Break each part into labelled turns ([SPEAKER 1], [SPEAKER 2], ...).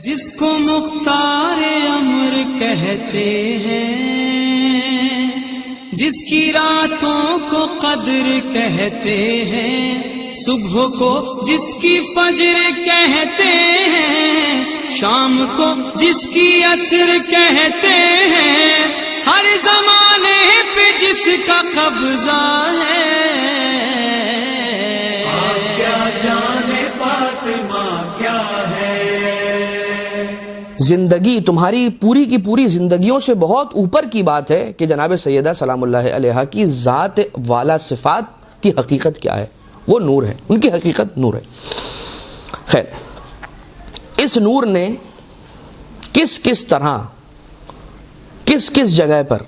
[SPEAKER 1] جس کو مختار امر کہتے ہیں، جس کی راتوں کو قدر کہتے ہیں، صبح کو جس کی فجر کہتے ہیں، شام کو جس کی عصر کہتے ہیں، ہر زمانے پہ جس کا قبضہ ہے، کیا جانے فاطمہ کیا ہے۔
[SPEAKER 2] زندگی تمہاری پوری کی پوری زندگیوں سے بہت اوپر کی بات ہے کہ جناب سیدہ سلام اللہ علیہا کی ذات والا صفات کی حقیقت کیا ہے۔ وہ نور ہے، ان کی حقیقت نور ہے۔ خیر، اس نور نے کس طرح کس جگہ پر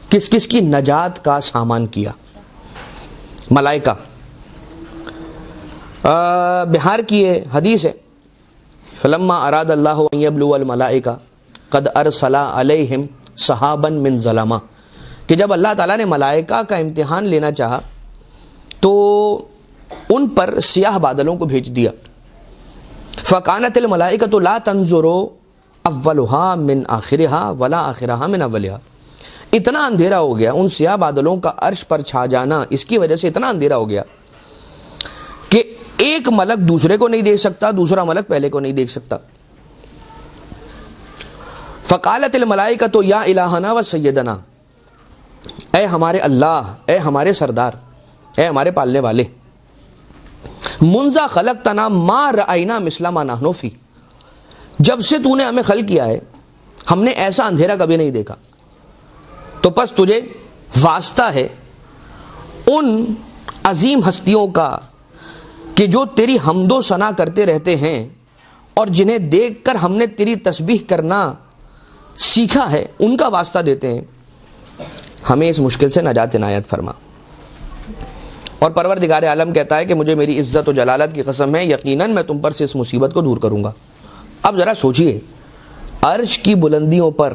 [SPEAKER 2] کس کی نجات کا سامان کیا۔ ملائکہ، بہار کی یہ حدیث ہے، فلما اراد اللہ ان یبلو الملائکہ قد ارسل علیہم سحابا من ظلمہ، کہ جب اللہ تعالیٰ نے ملائکہ کا امتحان لینا چاہا تو ان پر سیاہ بادلوں کو بھیج دیا۔ فکانت الملائکۃ لا تنظر اولها من آخرها ولا آخرها من اولها، اتنا اندھیرا ہو گیا، ان سیاہ بادلوں کا عرش پر چھا جانا اس کی وجہ سے اتنا اندھیرا ہو گیا کہ ایک ملک دوسرے کو نہیں دیکھ سکتا، دوسرا ملک پہلے کو نہیں دیکھ سکتا۔ فقالت الملائکۃ یا الہنا و سیدنا، اے ہمارے اللہ، اے ہمارے سردار، اے ہمارے پالنے والے، منذ خلقتنا ما رأینا مثل ما نحن فی، جب سے تو نے ہمیں خلق کیا ہے ہم نے ایسا اندھیرا کبھی نہیں دیکھا، تو پس تجھے واسطہ ہے ان عظیم ہستیوں کا کہ جو تیری حمد و ثنا کرتے رہتے ہیں اور جنہیں دیکھ کر ہم نے تیری تسبیح کرنا سیکھا ہے، ان کا واسطہ دیتے ہیں، ہمیں اس مشکل سے نجات عنایت فرما۔ اور پروردگار عالم کہتا ہے کہ مجھے میری عزت و جلالت کی قسم ہے، یقیناً میں تم پر سے اس مصیبت کو دور کروں گا۔ اب ذرا سوچئے، عرش کی بلندیوں پر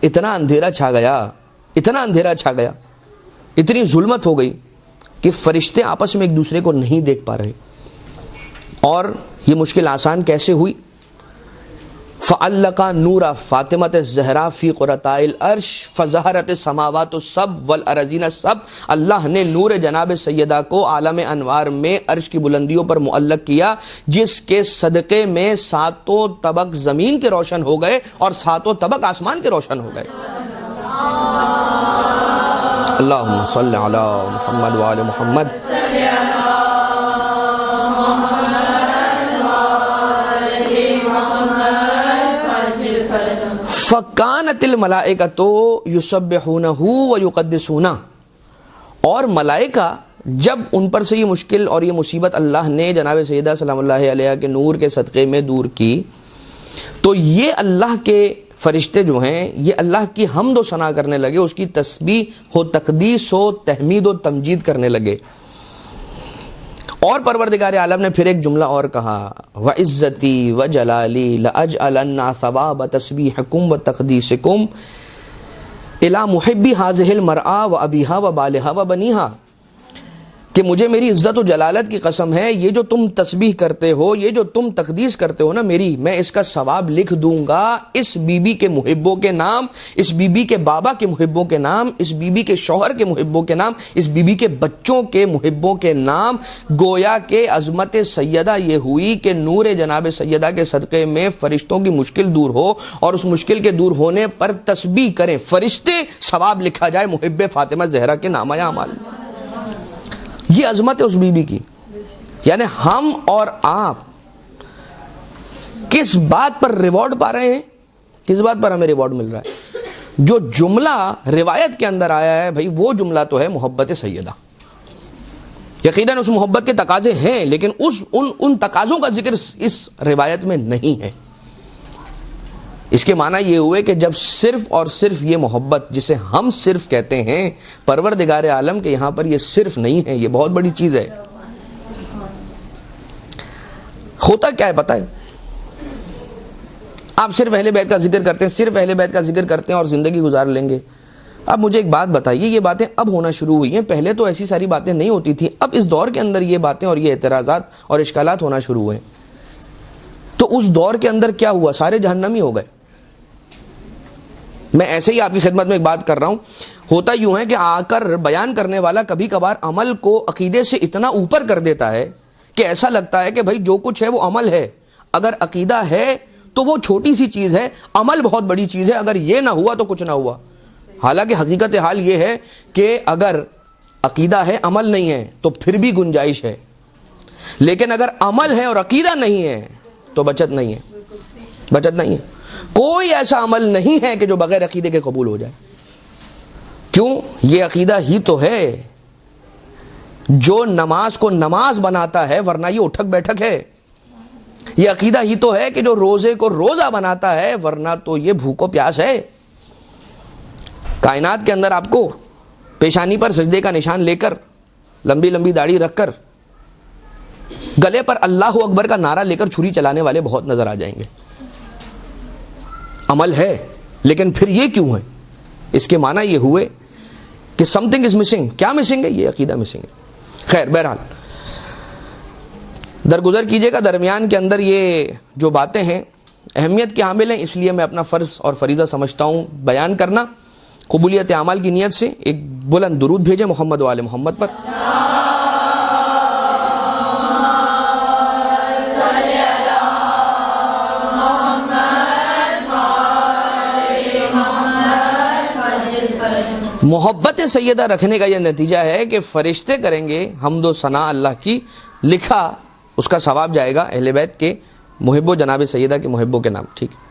[SPEAKER 2] اتنا اندھیرا چھا گیا، اتنا اندھیرا چھا گیا، اتنی ظلمت ہو گئی کہ فرشتے آپس میں ایک دوسرے کو نہیں دیکھ پا رہے۔ اور یہ مشکل آسان کیسے ہوئی؟ فَعَلَّقَ نُورَ فاطمۃ الزہرا فی قرۃ العرش فظہرت السماوات السبع والارضین السبع، اللہ نے نور جناب سیدہ کو عالم انوار میں عرش کی بلندیوں پر معلق کیا، جس کے صدقے میں ساتوں طبق زمین کے روشن ہو گئے اور ساتوں طبق آسمان کے روشن ہو گئے۔ اللہم صلی علی محمد وآل محمد۔ فَكَانَتِ الْمَلَائِكَةُ يُسَبِّحُونَهُ وَيُقَدِّسُونَهُ، اور ملائکہ جب ان پر سے یہ مشکل اور یہ مصیبت اللہ نے جناب سیدہ سلام اللہ علیہ کے نور کے صدقے میں دور کی، تو یہ اللہ کے فرشتے جو ہیں یہ اللہ کی حمد و ثنا کرنے لگے، اس کی تسبیح و تقدیس و تحمید و تمجید کرنے لگے۔ اور پروردگار عالم نے پھر ایک جملہ اور کہا، وَعِزَّتِي وَجَلَالِي لَأَجْعَلَنَّ ثَوَابَ تَسْبِيحِكُمْ وَتَقْدِيسِكُمْ إِلَى مُحِبِّ هَذِهِ الْمَرْأَةِ وَأَبِيهَا وَبَالِهَا وَبَنِيهَا، کہ مجھے میری عزت و جلالت کی قسم ہے، یہ جو تم تسبیح کرتے ہو، یہ جو تم تقدیس کرتے ہو نا میری، میں اس کا ثواب لکھ دوں گا اس بی بی کے محبوں کے نام، اس بی بی کے بابا کے محبوں کے نام، اس بی بی کے شوہر کے محبوں کے نام، اس بی بی کے بچوں کے محبوں کے نام۔ گویا کہ عظمت سیدہ یہ ہوئی کہ نور جناب سیدہ کے صدقے میں فرشتوں کی مشکل دور ہو، اور اس مشکل کے دور ہونے پر تسبیح کریں فرشتے، ثواب لکھا جائے محب فاطمہ زہرا کے نامہ اعمال۔ یہ عظمت ہے اس بی بی کی۔ یعنی ہم اور آپ کس بات پر ریوارڈ پا رہے ہیں، کس بات پر ہمیں ریوارڈ مل رہا ہے؟ جو جملہ روایت کے اندر آیا ہے بھائی، وہ جملہ تو ہے محبت سیدہ۔ یقیناً اس محبت کے تقاضے ہیں، لیکن ان تقاضوں کا ذکر اس روایت میں نہیں ہے۔ اس کے معنی یہ ہوئے کہ جب صرف اور صرف یہ محبت جسے ہم صرف کہتے ہیں، پروردگار عالم کے یہاں پر یہ صرف نہیں ہے، یہ بہت بڑی چیز ہے۔ ہوتا کیا ہے پتہ ہے؟ آپ صرف اہل بیت کا ذکر کرتے ہیں، صرف اہل بیت کا ذکر کرتے ہیں اور زندگی گزار لیں گے۔ اب مجھے ایک بات بتائیے، یہ باتیں اب ہونا شروع ہوئی ہیں، پہلے تو ایسی ساری باتیں نہیں ہوتی تھیں، اب اس دور کے اندر یہ باتیں اور یہ اعتراضات اور اشکالات ہونا شروع ہوئے ہیں۔ تو اس دور کے اندر کیا ہوا؟ سارے جہنمی ہو گئے. میں ایسے ہی آپ کی خدمت میں ایک بات کر رہا ہوں. ہوتا یوں ہے کہ آ کر بیان کرنے والا کبھی کبھار عمل کو عقیدے سے اتنا اوپر کر دیتا ہے کہ ایسا لگتا ہے کہ بھائی جو کچھ ہے وہ عمل ہے. اگر عقیدہ ہے تو وہ چھوٹی سی چیز ہے, عمل بہت بڑی چیز ہے. اگر یہ نہ ہوا تو کچھ نہ ہوا. حالانکہ حقیقت حال یہ ہے کہ اگر عقیدہ ہے عمل نہیں ہے تو پھر بھی گنجائش ہے, لیکن اگر عمل ہے اور عقیدہ نہیں ہے تو بچت نہیں ہے, بچت نہیں ہے. کوئی ایسا عمل نہیں ہے کہ جو بغیر عقیدے کے قبول ہو جائے. کیوں؟ یہ عقیدہ ہی تو ہے جو نماز کو نماز بناتا ہے, ورنہ یہ اٹھک بیٹھک ہے. یہ عقیدہ ہی تو ہے کہ جو روزے کو روزہ بناتا ہے, ورنہ تو یہ بھوک و پیاس ہے. کائنات کے اندر آپ کو پیشانی پر سجدے کا نشان لے کر, لمبی لمبی داڑھی رکھ کر, گلے پر اللہ اکبر کا نعرہ لے کر چھری چلانے والے بہت نظر آ جائیں گے. عمل ہے لیکن پھر یہ کیوں ہے؟ اس کے معنی یہ ہوئے کہ سم تھنگ از مسنگ. کیا مسنگ ہے؟ یہ عقیدہ مسنگ ہے. خیر بہرحال درگزر کیجئے گا. درمیان کے اندر یہ جو باتیں ہیں اہمیت کے حامل ہیں, اس لیے میں اپنا فرض اور فریضہ سمجھتا ہوں بیان کرنا. قبولیت اعمال کی نیت سے ایک بلند درود بھیجیں محمد و آل محمد پر. محبت سیدہ رکھنے کا یہ نتیجہ ہے کہ فرشتے کریں گے حمد و ثنا اللہ کی, لکھا اس کا ثواب جائے گا اہل بیت کے محب و جناب سیدہ کے محبوں کے نام. ٹھیک ہے.